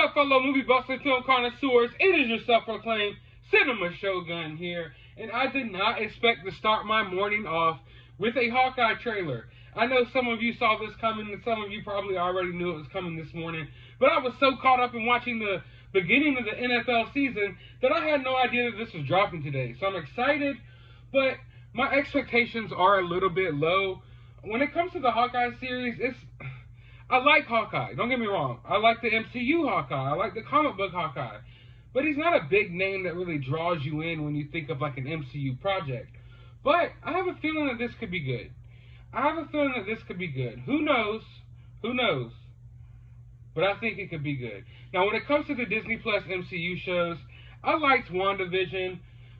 up, fellow movie buffs and film connoisseurs? It is your self-proclaimed Cinema Shogun here, and I did not expect to start my morning off with a Hawkeye trailer. I know some of you saw this coming, and some of you probably already knew it was coming this morning, but I was so caught up in watching the beginning of the NFL season that I had no idea that this was dropping today. So I'm excited, but my expectations are a little bit low. When it comes to the Hawkeye series, I like Hawkeye, don't get me wrong. I like the MCU Hawkeye, I like the comic book Hawkeye. But he's not a big name that really draws you in when you think of like an MCU project. But I have a feeling that this could be good. Who knows? Who knows? But I think it could be good. Now, when it comes to the Disney Plus MCU shows, I liked WandaVision.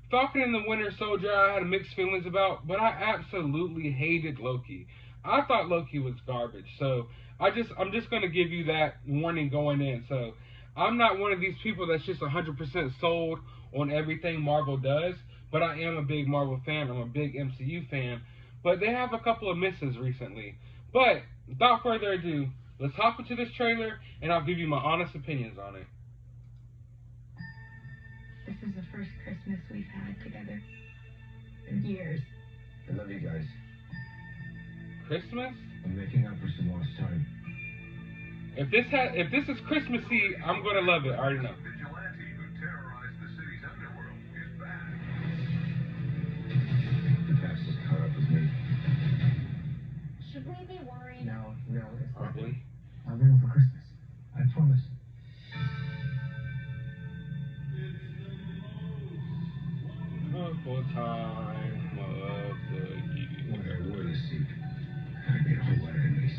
Falcon and the Winter Soldier I had mixed feelings about, but I absolutely hated Loki. I thought Loki was garbage, so I'm just going to give you that warning going in. So I'm not one of these people that's just 100% sold on everything Marvel does, but I am a big Marvel fan. I'm a big MCU fan, but they have a couple of misses recently. But without further ado, let's hop into this trailer, and I'll give you my honest opinions on it. This is the first Christmas we've had together in years. I love you guys. Christmas? I'm making up for some lost time. If this is Christmassy, I'm gonna love it. I already know. Vigilante who terrorized the city's underworld is back. The past is caught up with me. Should we be worried? No, it's not. Probably. I'll bring him for Christmas. I promise. Wonderful time of the year. When I wore this suit, I made a whole lot of enemies.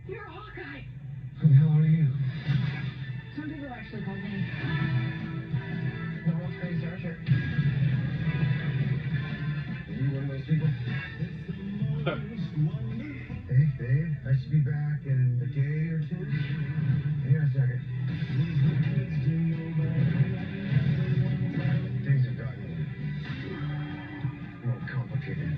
You're Hawkeye. Who the hell are you? Some people actually call me. No one's crazy, aren't you? Are you one of those people? Hey, babe, I should be back in a day or two. Hang on a second. Things have gotten more complicated.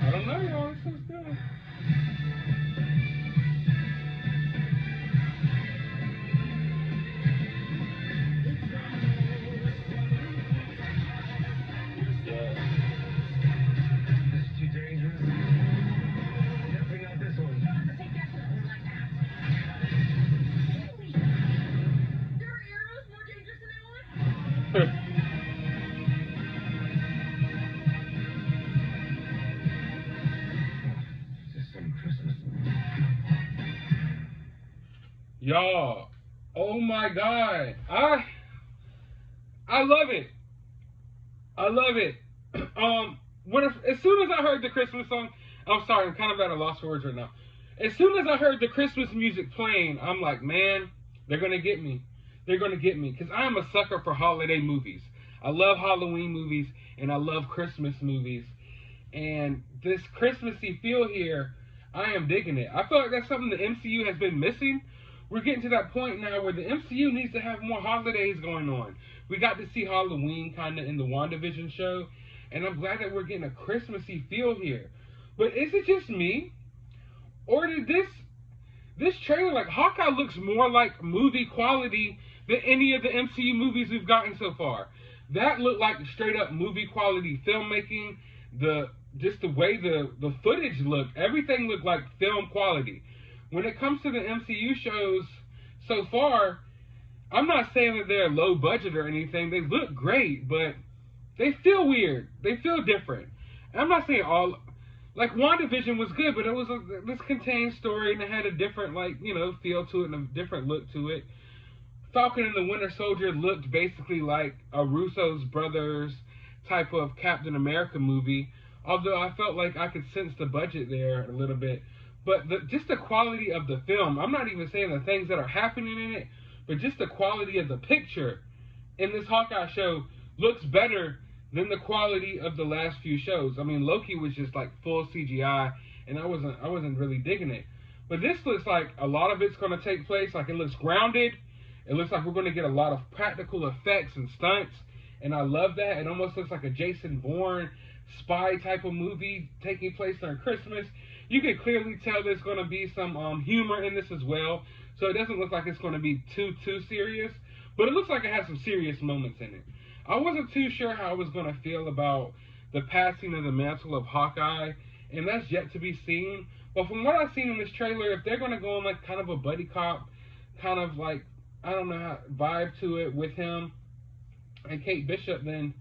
I don't know, y'all. This is good. This is too dangerous. Definitely not this one. They definitely like that. Holy! There are arrows more dangerous than I want? It's some Christmas. Y'all, oh my God, I love it. I love it. As soon as I heard the Christmas song, I'm sorry, I'm kind of at a loss for words right now. As soon as I heard the Christmas music playing, I'm like, man, they're gonna get me. They're gonna get me, because I am a sucker for holiday movies. I love Halloween movies and I love Christmas movies. And this Christmassy feel here, I am digging it. I feel like that's something the MCU has been missing. We're getting to that point now where the MCU needs to have more holidays going on. We got to see Halloween kind of in the WandaVision show, and I'm glad that we're getting a Christmassy feel here. But is it just me? Or did this trailer, like Hawkeye looks more like movie quality than any of the MCU movies we've gotten so far. That looked like straight up movie quality filmmaking. Just the way the footage looked, everything looked like film quality. When it comes to the MCU shows so far, I'm not saying that they're low budget or anything. They look great, but they feel weird. They feel different. And I'm not saying all, like WandaVision was good, but it was this contained story and it had a different feel to it and a different look to it. Falcon and the Winter Soldier looked basically like a Russo's brothers type of Captain America movie, although I felt like I could sense the budget there a little bit. But just the quality of the film, I'm not even saying the things that are happening in it, but just the quality of the picture in this Hawkeye show looks better than the quality of the last few shows. I mean, Loki was just like full CGI, and I wasn't really digging it. But this looks like a lot of it's going to take place. Like, it looks grounded. It looks like we're going to get a lot of practical effects and stunts. and I love that. It almost looks like a Jason Bourne spy type of movie taking place during Christmas. You can clearly tell there's going to be some humor in this as well, so it doesn't look like it's going to be too serious, but it looks like it has some serious moments in it. I wasn't too sure how I was going to feel about the passing of the mantle of Hawkeye, and that's yet to be seen. But from what I've seen in this trailer, if they're going to go on like kind of a buddy cop, kind of like, I don't know, how vibe to it with him and Kate Bishop, then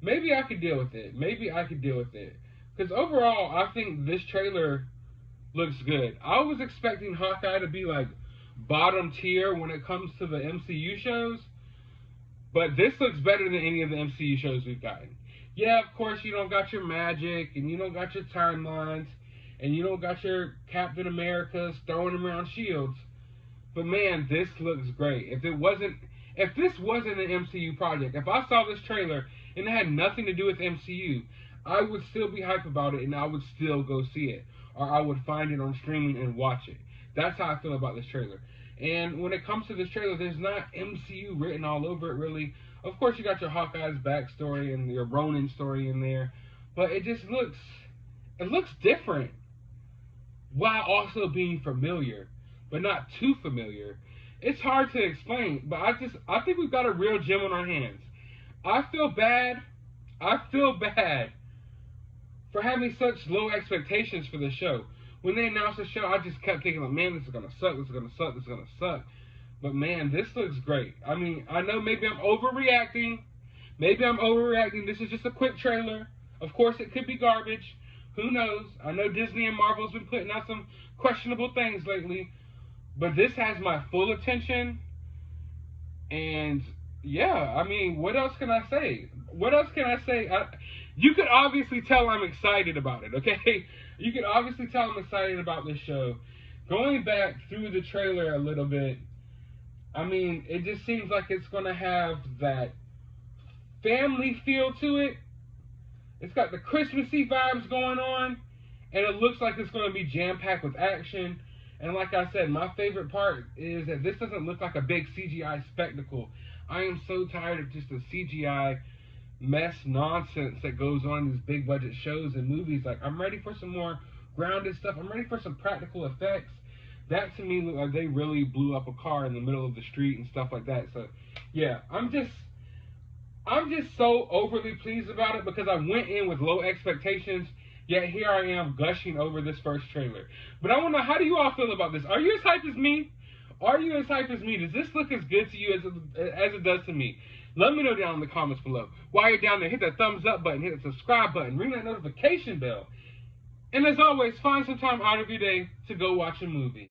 maybe I could deal with it. Because overall, I think this trailer looks good. I was expecting Hawkeye to be like bottom tier when it comes to the MCU shows, but this looks better than any of the MCU shows we've gotten. Yeah, of course, you don't got your magic, and you don't got your timelines, and you don't got your Captain Americas throwing around shields. But man, this looks great. If this wasn't an MCU project, if I saw this trailer and it had nothing to do with MCU, I would still be hype about it, and I would still go see it, or I would find it on streaming and watch it. That's how I feel about this trailer. And when it comes to this trailer, there's not MCU written all over it, really. Of course, you got your Hawkeye's backstory and your Ronin story in there, but it just looks different while also being familiar, but not too familiar. It's hard to explain, but I think we've got a real gem on our hands. I feel bad for having such low expectations for the show. When they announced the show, I just kept thinking, like, man, this is gonna suck. But man, this looks great. I mean, I know maybe I'm overreacting. This is just a quick trailer. Of course, it could be garbage. Who knows? I know Disney and Marvel's been putting out some questionable things lately. But this has my full attention. And yeah, I mean, what else can I say? You could obviously tell I'm excited about it, okay? You can obviously tell I'm excited about this show. Going back through the trailer a little bit, I mean, it just seems like it's going to have that family feel to it. It's got the Christmassy vibes going on, and it looks like it's going to be jam-packed with action. And like I said, my favorite part is that this doesn't look like a big CGI spectacle. I am so tired of just the CGI mess nonsense that goes on in these big budget shows and movies. Like, I'm ready for some more grounded stuff. I'm ready for some practical effects. That to me looked like they really blew up a car in the middle of the street and stuff like that. So yeah, I'm just so overly pleased about it because I went in with low expectations, yet here I am gushing over this first trailer. But I want to know, how do you all feel about this? Are you as hyped as me? Does this look as good to you as it does to me? Let me know down in the comments below. While you're down there, hit that thumbs up button, hit the subscribe button, ring that notification bell. And as always, find some time out of your day to go watch a movie.